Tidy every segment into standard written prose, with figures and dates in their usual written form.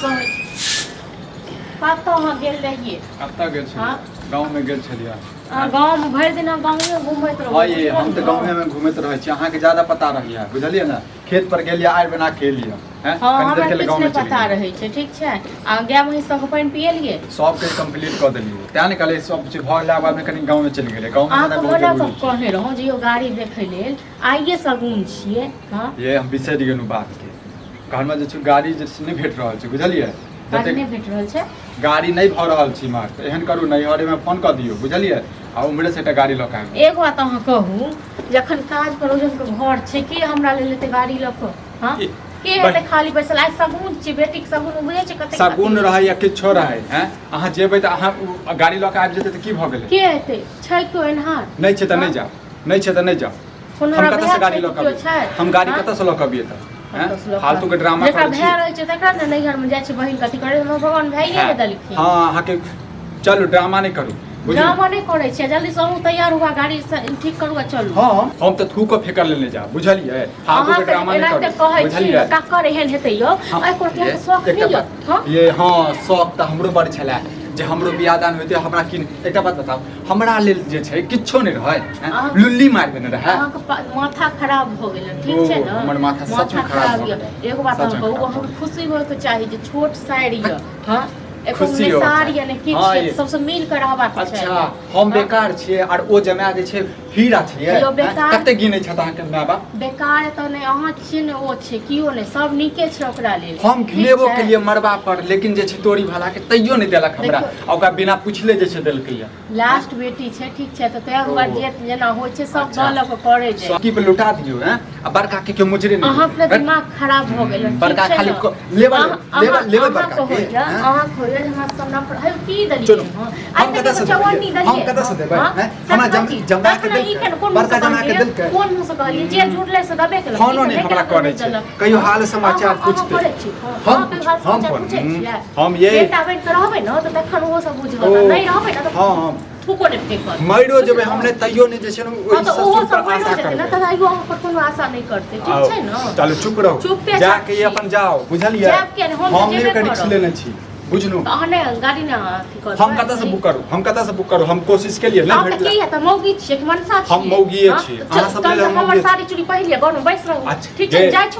कहै कतऽ अहाँ गेल रहिए? कतऽ गेल छलियै? गाँव में गेल छलियै। गाँव में भरि दिन गाँव में घूमैत रहू। हाँ ये हम तो गाँव में घूमैत रहै छी, अहाँ के ज्यादा पता रहैया, बुझलियै ना? खेत पर गेलियै आइ बना के एलियै हैं। हाँ हमरा किछु नहीं पता रहै छै, ठीक छै। आ गाय महिष सबके पानि पियलियै? सब के कंप्लीट कर देलियै, तें ने कहलियै सब चीज भऽ गेला, बाद में कनी गाँव में चलि गेलै। गाँव में बहुत जरूरी छै। कहने रहौं जे यो गाड़ी देखै लेल आइए सगुन छियै। हां ये हम बिसरि गेलहुँ बात के। घर में जे छै गाड़ी जे नहि भेट रहल छै, बुझलियै? गाड़ी नहीं भेट रहल छै, गाड़ी नहीं भऽ रहल छी मार, तऽ एहन करू नैहरे में फोन कर दियौ, बुझलियै? आ उम्हरे से एकटा गाड़ी लऽ के आबि। एगो बात अहाँ कहू, जखन काज परोजन के घर छै, के हमरा ले लेते गाड़ी लऽ के? हां के हेतै खाली बैसल? आइ सगुन छी, बेटी के सगुन बुझै छै कते सगुन रहै या किछो रहै हैं। अहाँ जेबै तऽ अहाँ गाड़ी लऽ के आबि जेतै तऽ की भऽ गेलै? के हेतै? छै कोई एनहार? नहीं छै तऽ नहीं जाओ, नहीं छै तऽ नहीं जाओ। हम कतऽ से गाड़ी लऽ के आबि? हम गाड़ी कतऽ से लऽ के आबियै तऽ? फालतू के ड्रामा जेकरा भए रहै छै तकरा ने नैहर में जाइ छै बहिन कथी करे? हम भगवान भाइये के देलखिन। हां अहाँ के चलू ड्रामा नहीं करू, ड्रामा नहीं करे छै। जल्दी से हम तैयार हुआ, गाड़ी ठीक करू आ चलू। हां हम तऽ थूक के फेकर लेने जा, बुझलियै? फालतू के ड्रामा नहीं करू, बुझलियै? टक्कर एहन हेतै यो, आइ को के शौक नहीं यो। हां ये हां शौक तऽ हमरो बड़ छलै जे हमरो बियाह दान होइते हमरा की एकटा बात बताओ, हमरा लेल जे छै किछो नहीं रहै, लुल्ली मार देने रहै। अहाँ के माथा खराब भ गेल, ठीक छै ना? हमर माथा सच में खराब भ गेल। एगो बात हम कहू, हम खुशी होय के चाही जे छोट साइड य। हां खुशी हो साड़ी या ने किछ सबसे मिल के रहबाक छै। अच्छा हम बेकार छियै और ओ जमा जे छै हीरा छियै। कते गिनै छै अहाँ के माय बाप? बेकार त नै अहाँ छियै ने, ओ छै कियो नै, सब नीके छै ओकरा लेल। हम घिनेबो के लिए मरबा पर, लेकिन जे छै तोरी भाला के तैयो नै देलक हमरा, ओकरा बिना पूछले जे छै देलकै या। लास्ट बेटी छै, ठीक छै, त तै हुआ जे जेना होय छै सब गलत करे छै। सकी पे लुटा दियो हैं, आ बड़का के मुजरे नै। अहाँ के दिमाग खराब भ गेल, बड़का खाली लेवल बड़का के अहाँ खोय हमरा सामना पर है की दलिए? हम कतऽ से जवानी दलिए? हम कतऽ से देबै? हमरा जमा के बड़का जमा के देलकै। कोन मुंह से कहलिए जे झूठले से दबे के? फोनो नहीं हमरा करे छै, कहियो हाल समाचार पूछते। हम ये बेटा बेट रहबै न त तखन ओ सब बुझबो, नहीं रहबै न त हां थुको ने फेक कर मइरो जेबै हमने तैयो नहीं जे छै ओइ ससुर पर आशा करते न, त आइयो हम पर कोनो आशा नहीं करते, ठीक छै न? चलो चुप रहो, जाके ये अपन जाओ, बुझलिए? हम नहीं के रिस्क लेने छी, बुझनु? अहने गाड़ी ना अथी कर। हम कतऽ से बुक करू? हम कतऽ से बुक करू? हम कोशिश के लिए नहीं भेटला। की है त मौगी छी, एक मनसा छी। हम मौगीए छी, अहाँ सब ले हमर साड़ी चूड़ी पहिलिए घर में बैस रहू, ठीक छै? जाय छी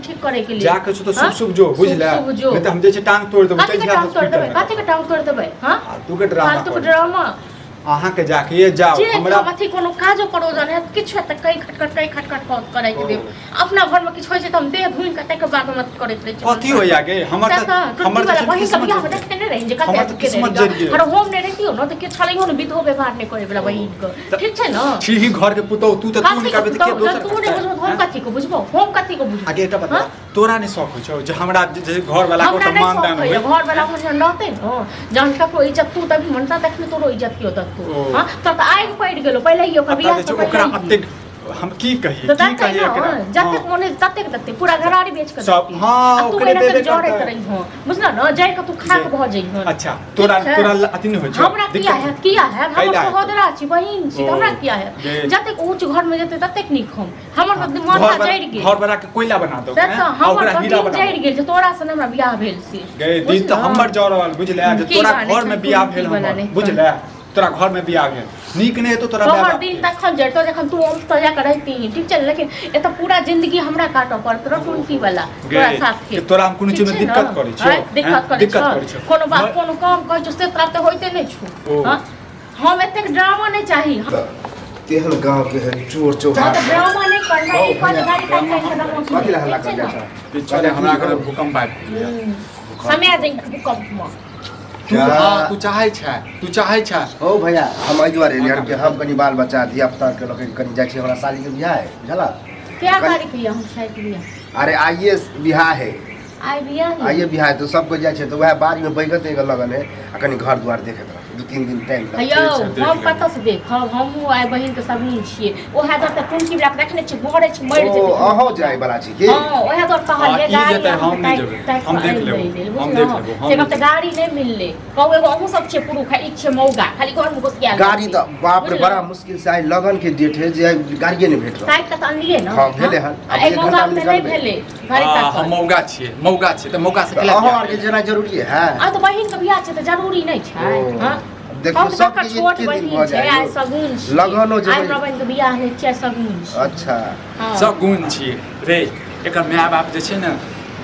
ठीक करे के लिए, जाके छ तो शुभ शुभ जो, बुझला? नहीं त हम जे छै टांग तोड़ देबै। कथि के टांग तोड़ देबै? कथि के टांग तोड़ देबै? हां तू के ड्रामा, फालतू के ड्रामा। अहाँ के जाके ये जाओ, हमरा अथी कोनो काजो करो जाने किछ है त कई खटखट करे के देब। अपना घर में किछ होय छै त हम देह धुइन के तक बाद मत करैत रह छी। कथि होय आगे हमर वही सब बियाह में देखते नहीं रही जे कते किस्मत जरिए। और होम ने रहियो न त के छलैयो न विधो व्यवहार नहीं करे वाला बहिन के, ठीक छै न? छी घर के पुतौ तू त तू निकाबे त के दोसर तू नहीं बुझबो, हम कथि को बुझबो? हम कथि को बुझबो? आगे एटा बता, तोरा नहीं शौक होय छौ जे हमरा जे घर वाला को सम्मान दान होय? घर वाला को रहते न जान ककरो इज्जत तू तभी मनता तखने तोरो इज्जत कियो तक हां त आइ पड़ गेलो पहिले ही ओकर बियाह से ओकरा अत्ते हम की कहिए एकरा जते मोने तते पूरा घरारी बेच के सब। हां ओकरे देबे जोड़े करई हो, बुझला न? जाय के तू खाक भ जई हो। अच्छा तोरा अति नहीं होय छ? हमरा किया है हम सहोदरा छी, बहिन छी, हमरा किया है? जते ऊंच घर में जते तते निक हमर माथा जड़ गेल। घर बना के कोयला बना दो, ओकरा हीरा बना जड़ गेल जे तोरा से हमरा बियाह भेल से। गे दिन त हमर जोड़ल बुझले, जे तोरा घर में बियाह भेल हमर, बुझले? तोरा घर में बियाह भेल नीक नहीं है तो तोरा बाबा दिन तक जड़तो जखन तू हम सजा के रहती, ठीक छै? लेकिन ए त पूरा जिंदगी हमरा काटो पड़त रटुनकी वाला तोरा साथ के। तोरा हम कोनो चीज में दिक्कत करै छी? दिक्कत करै छी कोनो बात कोनो काम कहै छ से तोरा त होइते नहीं छु। हां हम एते ड्रामा नहीं चाही। तेहन गांव के है चोर चौहान त ड्रामा नहीं करना, ई कोन गाड़ी काट कथि ला हल्ला कर जा छ? पीछे हमरा घर भूकंप आबि समय आ जाई भूकंप में। तू चाहे छै ओ भैया हम एहि दुआरे एलियै कि हम कनी बाल बच्चा धिया पुता के लोग कनी जाइ छै, हमरा साली के बियाह है, बुझला? क्या तारीख है हम साली के बियाह? अरे आइए बियाह है, आइए बियाह है तो सबको जाइ छै, तो वह बारी में बैगत एगो लगन है आ कनी घर द्वार देखे 2-3 दिन टाइम लगतै हेयौ हम कतऽ से देखब हमहूँ आइ बहिनके सभी छियै ओहे दर तऽ टुनकी बला देखने छियै मरै छै मरि जेतै अहो जाय बला छी की हाँ ओहे दर कहलियै ई गाड़ी जेतै, हम नहि जेबै, हम देख लेबै, हम देख लेबै, हम से देख कहते गाड़ी नहीं मिलले कहू एगो अहूँ सब छियै पुरुष है इच्छे मौगा खाली घर में घुसिया गाड़ी तो बाप रे बड़ा मुश्किल से आइ लगन के डेट है जे गाड़िए नहीं भेट रहल साइड तक अनलिए ना हाँ, भेले हन। अब ए एक मौगा घंटा में में नहीं निकलबै। भेले घरे तक हम मौगा छियै तऽ मौगा से तो केला अहो आर के जेना जरूरी है आ तो बहिन के बियाह छै तऽ जरूरी नहीं छै ओ, हां देखियौ, हम सबके तकर छोट एके दिन बहिन भऽ छै जाइ आइ यौ। सगुन छै लगनो जेबै। आइ हमरा बहिन के बियाह नहि छै सगुन छै अच्छा हाँ। सब गुण छियै रे एकर माय बाप जे छै ने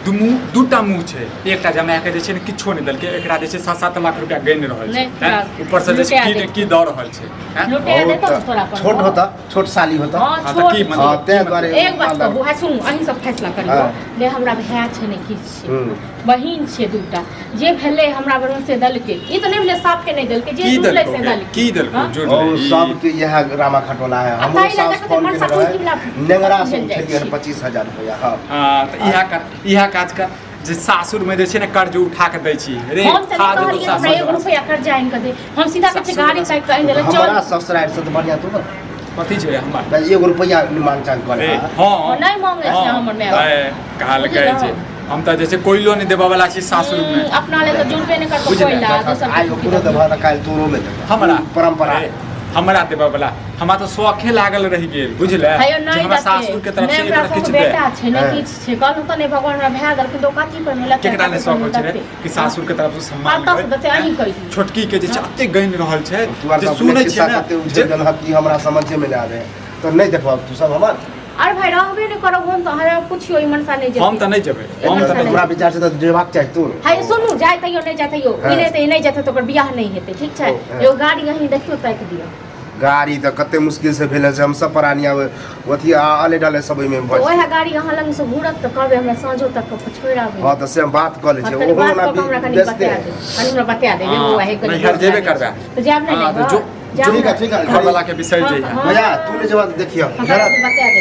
दूटा मुँह छै एकटा जमाए के जे छै ने किछो नहि देलकै एकरा जे छै 7-7 लाख रुपया गनि रहल छै नहि, हैं? ऊपर से जे छै की दऽ रहल छै हैं? लुटिया देतो बहुत तोरा पर छोट होता छोट साली होता हाँ हाँ, छोट तऽ की मतलब? हाँ तै दुआरे एक बात कहू है सुन अहीं सब फैसला करियो हाँ। ले हमरा भाय छै ने किछ छै हम्म। बहिन छै दूटा जे भेलै हमरा बरन से दलके ई तो नहीं भेलै साफ के नहीं दलके जे की जुड़लै से देलकै दलके की देलकै हाँ? जोड़ और सबके यह रामा खटोला है हमरो ताहि लए सास देखो फोन मनसा केने कोई रहे किला नेंगरा से बुझल जाइ उठेलिए छी। 25,000 रुपया हाँ हाँ तऽ इएह काज कर जे सासुर में जे छै ने कर्ज उठा के दै छी रे हम से खा नहीं दे कहलिए हमरा 1 सासुर रुपया कर्जा आइन के दे हम सीधा कहै छै गाड़ी काट के आइन देले हमारा चल ससुराल से तो बढ़िया तो कथी छै हमर 1 रुपया मांग चांग करे रे हाँ। हाँ नहीं मांगे छै हमर माय कहलकै जे हम तऽ जे छै कोइलो नहि देबऽ वाला छी सासुर में अपना ले तो जुड़बे नहीं करतो बुझले, कोइला दोसर आइ ओकरो देबा त काल्हि तोरो में देबा हमरा परंपरा रे, हमरा देबऽ वाला हमरा तो शौखे लागल रहि गेल बुझले हायो जे नहीं हमरा सासुर के तरफ से हमरा एकरा किछु सब दे बेटा छै ने हाँ। किछ छै कहलू त नहीं भगवान हमरा भए देलखिन तो काठी पर मिला केकरा ने शौक होइ छै रे कि सासुर के तरफ से सम्मान कतऽ से देतै अहीं मिलै। कहि छोटकी के जे छै एते गनि रहल छै तू आर जे सब सुनै किस्सा छियै कते ने उछल देल हक कि हमरा समझे में ना आवे तो नहीं देखबा तू सब हमर अरे भाई रहबे नहीं करब हम तो हमरा पूछियो ई मनसा नहीं जेबै हम तऽ नहीं जेबै हम हम तऽ तऽ हमरा विचार से तो देबाक चाही तू हाय सुनू जाय तैयो नहीं जाय तैयो हाँ। ई नहीं ते नहीं जाते तो ओकर बियाह नहीं हेतै ठीक छै हाँ। एगो गाड़ी अहीं देखियो ताकि दियो गाड़ी तो कते मुश्किल से भेल छै हम सब परानिया अथी आले डाले सब में तो भज ओहे गाड़ी अहाँ लग से घूरत त कहबे हमरा साँझो तक के छोड़ आबे हां तो से हम बात कर ले छै तनी ओहो बात ना कऽ के हमरा कनी बेचते बता दे कनी हमरा बता दे हाँ, एगो है कनी नहीं, हर जेबे करबे। तो जाब नहीं हाँ, नहीं तो जो- जाब ठीक है ना। ठीक है घर वाला के बिसरि हाँ, जइहा हाँ। भैया तू ने जवाब देखियो हमरा बता दे